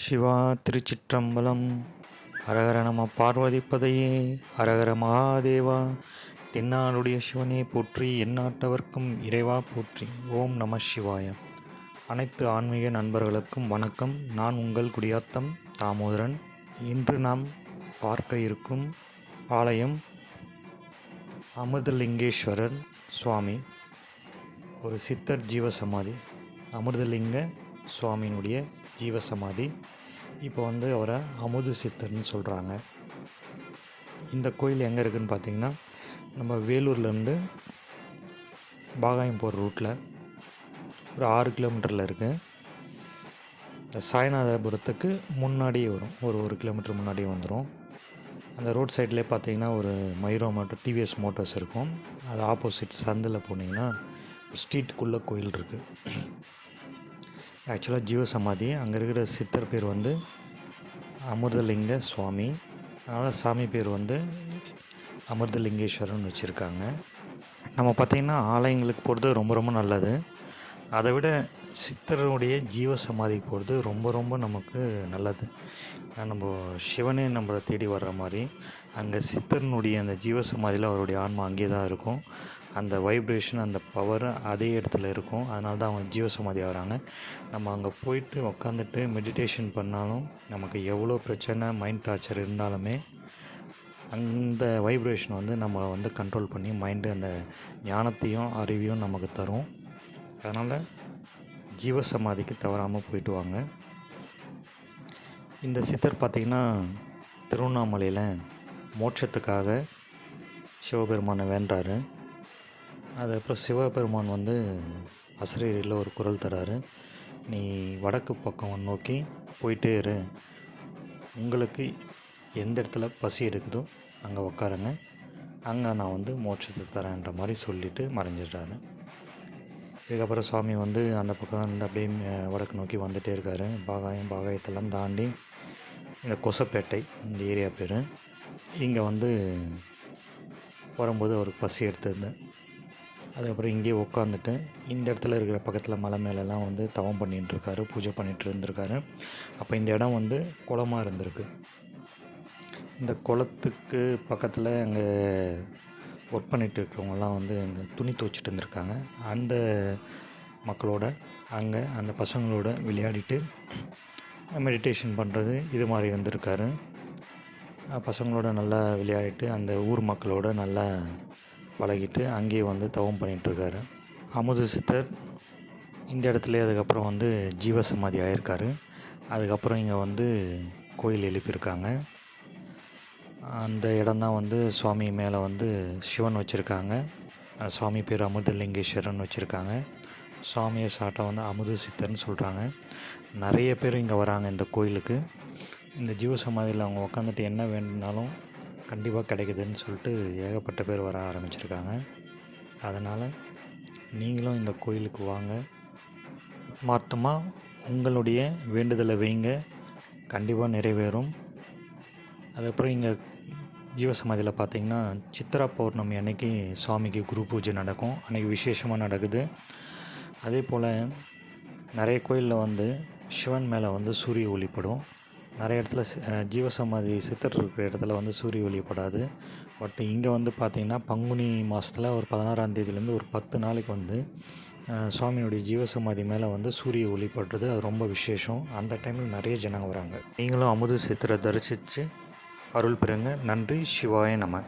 சிவா திருச்சிற்றம்பலம். ஹரஹர நம பார்வதிப்பதையே. ஹரஹர மகாதேவா. தென்னாடுடைய சிவனே போற்றி, எந்நாட்டவர்க்கும் இறைவா போற்றி. ஓம் நம சிவாய. அனைத்து ஆன்மீக நண்பர்களுக்கும் வணக்கம். நான் உங்கள் குடியாத்தம் தாமோதரன். இன்று நாம் பார்க்க இருக்கும் ஆலயம் அமிர்தலிங்கேஸ்வரர் சுவாமி, ஒரு சித்தர் ஜீவசமாதி. அமிர்தலிங்க சுவாமியினுடைய ஜீவசமாதி. இப்போ அவரை அமுது சித்தர்னு சொல்கிறாங்க. இந்த கோயில் எங்கே இருக்குதுன்னு பார்த்திங்கன்னா, நம்ம வேலூர்லேருந்து பாகாயம் போகிற ரூட்டில் ஒரு 6 கிலோமீட்டரில் இருக்குது. சாய்நாதபுரத்துக்கு முன்னாடியே வரும், ஒரு கிலோமீட்டர் முன்னாடியே வந்துடும். அந்த ரோட் சைட்லேயே பார்த்திங்கன்னா ஒரு மைரோ மோட்டர் டிவிஎஸ் மோட்டர்ஸ் இருக்கும். அது ஆப்போசிட் சந்தில் போனீங்கன்னா ஸ்ட்ரீட்டுக்குள்ளே கோயில் இருக்குது. ஆக்சுவலாக ஜீவசமாதி. அங்கே இருக்கிற சித்தர் பேர் அமிர்தலிங்க சுவாமி. அதனால் சாமி பேர் அமிர்தலிங்கேஸ்வரன் வச்சுருக்காங்க. நம்ம பார்த்திங்கன்னா ஆலயங்களுக்கு போகிறது ரொம்ப ரொம்ப நல்லது. அதை விட சித்தருடைய ஜீவசமாதிக்கு போகிறது ரொம்ப ரொம்ப நமக்கு நல்லது. நம்ம சிவனே நம்மளை தேடி வர்ற மாதிரி அங்கே சித்தர்னுடைய அந்த ஜீவசமாதியில் அவருடைய ஆன்மா அங்கே தான் இருக்கும். அந்த வைப்ரேஷன், அந்த பவர் அதே இடத்துல இருக்கும். அதனால தான் அவங்க ஜீவசமாதி ஆகிறாங்க. நம்ம அங்கே போயிட்டு உக்காந்துட்டு மெடிடேஷன் பண்ணாலும் நமக்கு எவ்வளோ பிரச்சனை, மைண்ட் டார்ச்சர் இருந்தாலுமே அந்த வைப்ரேஷன் நம்மளை கண்ட்ரோல் பண்ணி மைண்டு அந்த ஞானத்தையும் அறிவையும் நமக்கு தரும். அதனால் ஜீவசமாதிக்கு தவறாமல் போயிட்டு வாங்க. இந்த சித்தர் பார்த்திங்கன்னா திருவண்ணாமலையில் மோட்சத்துக்காக சிவபெருமானை வேண்டாரு. அதுக்கப்புறம் சிவபெருமான் அசரீரியில் ஒரு குரல் தராரு. நீ வடக்கு பக்கம் நோக்கி போயிட்டே இரு, உங்களுக்கு எந்த இடத்துல பசி எடுக்குதோ அங்கே உக்காருங்க, அங்கே நான் மோட்சத்தை தரேன்ற மாதிரி சொல்லிவிட்டு மறைஞ்சிடுறாரு. இதுக்கப்புறம் சுவாமி அந்த பக்கம் அப்படியே வடக்கு நோக்கி வந்துகிட்டே இருக்கார். பாகாயத்தெல்லாம் தாண்டி இந்த கொசப்பேட்டை, இந்த ஏரியா பேர். இங்கே வரும்போது அவருக்கு பசி எடுத்திருந்தேன். அதுக்கப்புறம் இங்கேயே உட்காந்துட்டு இந்த இடத்துல இருக்கிற பக்கத்தில் மலை மேலெலாம் தவம் பண்ணிகிட்ருக்காரு, பூஜை பண்ணிகிட்டு இருந்திருக்காரு. அப்போ இந்த இடம் குளமாக இருந்திருக்கு. இந்த குளத்துக்கு பக்கத்தில் அங்கே ஒர்க் பண்ணிகிட்டு இருக்கிறவங்கலாம் இந்த துணி துவைச்சிட்டு இருந்திருக்காங்க. அந்த மக்களோட அங்கே அந்த பசங்களோட விளையாடிட்டு மெடிடேஷன் பண்ணுறது இது மாதிரி இருந்திருக்காரு. பசங்களோட நல்லா விளையாடிட்டு அந்த ஊர் மக்களோட நல்லா பழகிட்டு அங்கேயே தவம் பண்ணிகிட்ருக்காரு. அமுது சித்தர் இந்த இடத்துல அதுக்கப்புறம் ஜீவசமாதி ஆகியிருக்காரு. அதுக்கப்புறம் இங்கே கோயில் எழுப்பியிருக்காங்க. அந்த இடம்தான் சுவாமி மேலே சிவன் வச்சுருக்காங்க. சுவாமி பேர் அமிர்தலிங்கேஸ்வரன் வச்சுருக்காங்க. சுவாமியை சாட்டை அமுது சித்தர்னு சொல்கிறாங்க. நிறைய பேர் இங்கே வராங்க இந்த கோயிலுக்கு. இந்த ஜீவசமாதியில் அவங்க உக்காந்துட்டு என்ன வேணுனாலும் கண்டிப்பாக கிடைக்குதுன்னு சொல்லிட்டு ஏகப்பட்ட பேர் வர ஆரம்பிச்சிருக்காங்க. அதனால் நீங்களும் இந்த கோயிலுக்கு வாங்க, ஆத்மார்த்தமாக உங்களுடைய வேண்டுதலை வைங்க, கண்டிப்பாக நிறைவேறும். அதுக்கப்புறம் இங்கே ஜீவசமாதியில் பார்த்திங்கன்னா சித்ரா பௌர்ணமி அன்னைக்கு சுவாமிக்கு குரு பூஜை நடக்கும். அன்றைக்கி விசேஷமாக நடக்குது. அதே போல் நிறைய கோயிலில் சிவன் மேலே சூரிய ஒளிப்படும். நிறைய இடத்துல ஜீவசமாதி சித்தர் இருக்கிற இடத்துல சூரிய ஒளிப்படாது. பட் இங்கே பார்த்திங்கன்னா பங்குனி மாதத்தில் ஒரு 16ஆம் தேதியிலேருந்து ஒரு 10 நாளைக்கு சுவாமியுடைய ஜீவசமாதி மேலே சூரிய ஒளிப்படுறது அது ரொம்ப விசேஷம். அந்த டைமில் நிறைய ஜனங்க வராங்க. நீங்களும் அமுது சித்தரை தரிசித்து அருள் பெறுங்க. நன்றி. சிவாய நம.